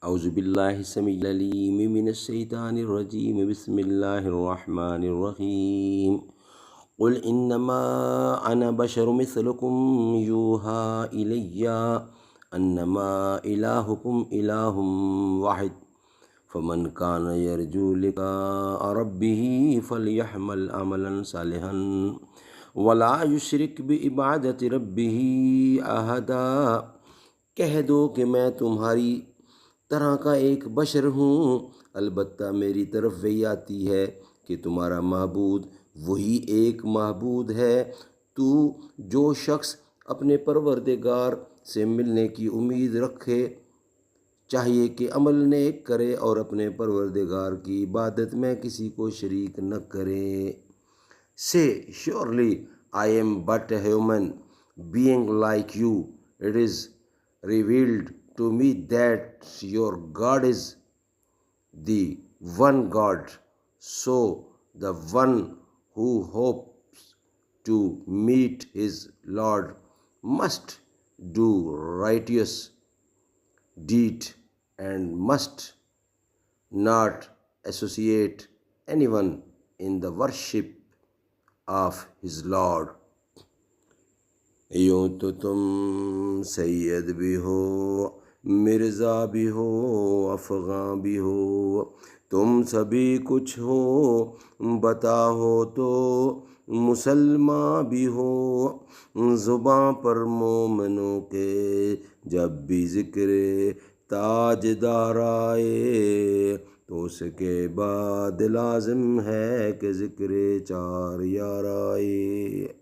औज़ुबिल्लाहि समीइल अलीम मिनश शैतानिर रजीम बिस्मिल्लाहिर रहमानिर रहीम क़ुल इन्नमा अना बशरुम मिस्लुकुम यूहा इलैया अन्नमा इलाहुकुम इलाहुम वाहिद फमन कान यरजू लिक़ाअ रब्बिही फ़लयअमल अमलन सालिहन वला युश्रिक बिइबादति रब्बिही अहदा। कह दो कि मैं तुम्हारी तरह का एक बशर हूँ, अलबत्ता मेरी तरफ वही आती है कि तुम्हारा महबूद वही एक महबूद है। तू जो शख्स अपने परवरदिगार से मिलने की उम्मीद रखे चाहिए कि अमल नेक करे और अपने परवरदिगार की इबादत में किसी को शरीक न करे। से surely I am but a human being like you. It is revealed to me that your God is the one God. So the one who hopes to meet his Lord must do righteous deed and must not associate anyone in the worship of his Lord. यूँ तो तुम सैयद भी हो, मिर्ज़ा भी हो, अफ़गां भी हो, तुम सभी कुछ हो, बताओ तो मुसलमान भी हो। ज़ुबां पर मोमिनों के जब भी ज़िक्र ताजदार आए तो उसके बाद लाज़िम है कि ज़िक्र चार यार आए।